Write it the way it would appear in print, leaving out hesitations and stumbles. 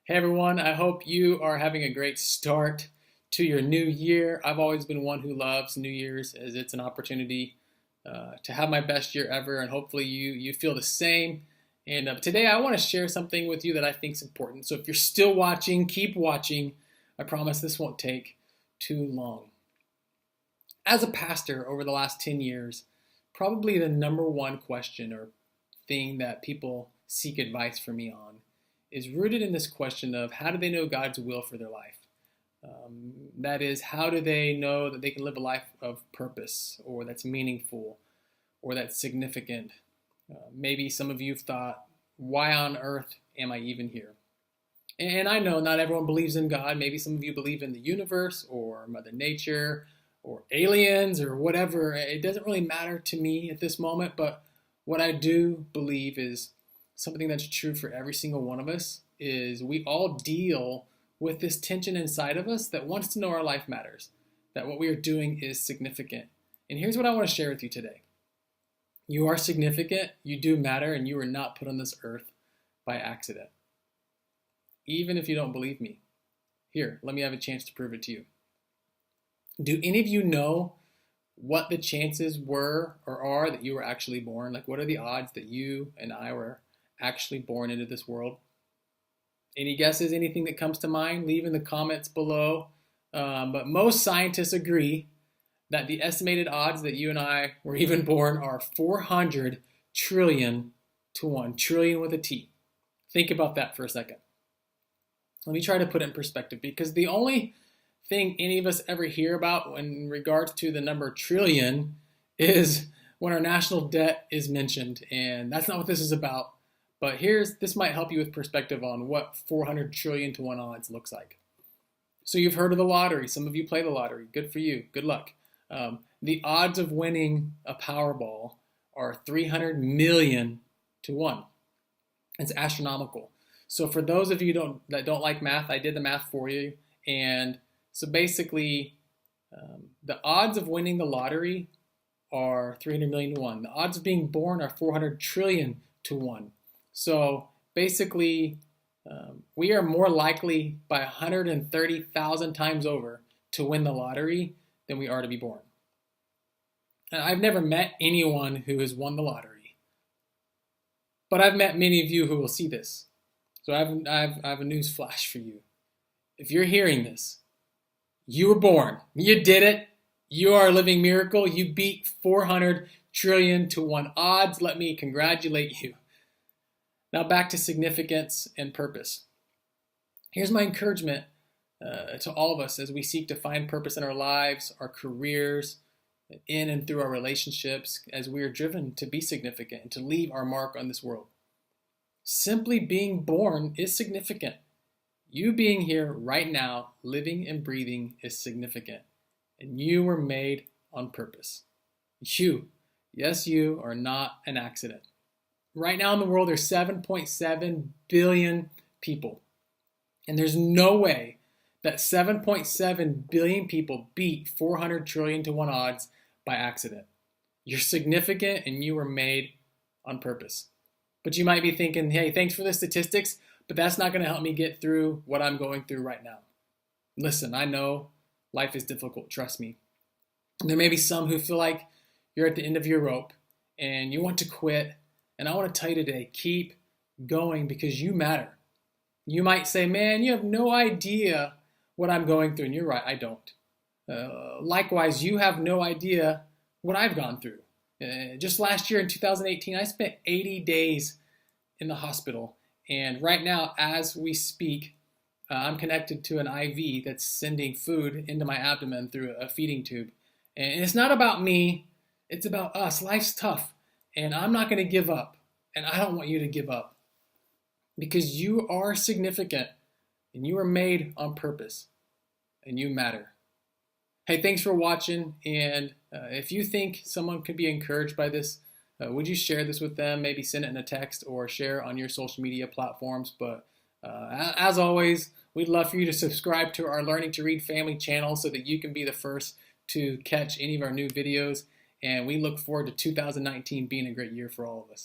Hey everyone, I hope you are having a great start to your new year. I've always been one who loves New Year's as it's an opportunity to have my best year ever, and hopefully you feel the same. And today I want to share something with you that I think is important. So if you're still watching, keep watching. I promise this won't take too long. As a pastor over the last 10 years, probably the number one question or thing that people seek advice from me on is rooted in this question of how do they know God's will for their life? That is, how do they know that they can live a life of purpose or that's meaningful or that's significant? Maybe some of you have thought, why on earth am I even here? And I know not everyone believes in God. Maybe some of you believe in the universe or Mother Nature or aliens or whatever. It doesn't really matter to me at this moment, but what I do believe is something that's true for every single one of us is we all deal with this tension inside of us that wants to know our life matters, that what we are doing is significant. And here's what I want to share with you today. You are significant, you do matter, and you are not put on this earth by accident. Even if you don't believe me, here, let me have a chance to prove it to you. Do any of you know what the chances were or are that you were actually born? Like, what are the odds that you and I were actually born into this world? Any guesses, anything that comes to mind? Leave in the comments below. But most scientists agree that the estimated odds that you and I were even born are 400 trillion to 1, trillion with a T. Think about that for a second. Let me try to put it in perspective, because the only thing any of us ever hear about in regards to the number trillion is when our national debt is mentioned, and that's not what this is about. But this might help you with perspective on what 400 trillion to 1 odds looks like. So you've heard of the lottery. Some of you play the lottery. Good for you. Good luck. The odds of winning a Powerball are 300 million to 1. It's astronomical. So for those of you that don't like math, I did the math for you. And so basically, the odds of winning the lottery are 300 million to 1. The odds of being born are 400 trillion to 1. So basically, we are more likely by 130,000 times over to win the lottery than we are to be born. And I've never met anyone who has won the lottery, but I've met many of you who will see this. So I have a news flash for you. If you're hearing this, you were born. You did it. You are a living miracle. You beat 400 trillion to 1 odds. Let me congratulate you. Now back to significance and purpose. Here's my encouragement to all of us as we seek to find purpose in our lives, our careers, in and through our relationships, as we are driven to be significant and to leave our mark on this world. Simply being born is significant. You being here right now, living and breathing, is significant. And you were made on purpose. You, yes, you are not an accident. Right now in the world, there's 7.7 billion people. And there's no way that 7.7 billion people beat 400 trillion to 1 odds by accident. You're significant and you were made on purpose. But you might be thinking, hey, thanks for the statistics, but that's not going to help me get through what I'm going through right now. Listen, I know life is difficult, trust me. And there may be some who feel like you're at the end of your rope and you want to quit. And I want to tell you today, keep going because you matter. You might say, man, you have no idea what I'm going through. And you're right, I don't. Likewise, you have no idea what I've gone through. Just last year in 2018, I spent 80 days in the hospital. And right now, as we speak, I'm connected to an IV that's sending food into my abdomen through a feeding tube. And it's not about me, it's about us. Life's tough. And I'm not going to give up. And I don't want you to give up. Because you are significant. And you are made on purpose. And you matter. Hey, thanks for watching. And if you think someone could be encouraged by this, would you share this with them? Maybe send it in a text or share on your social media platforms. But as always, we'd love for you to subscribe to our Learning to Read family channel so that you can be the first to catch any of our new videos. And we look forward to 2019 being a great year for all of us.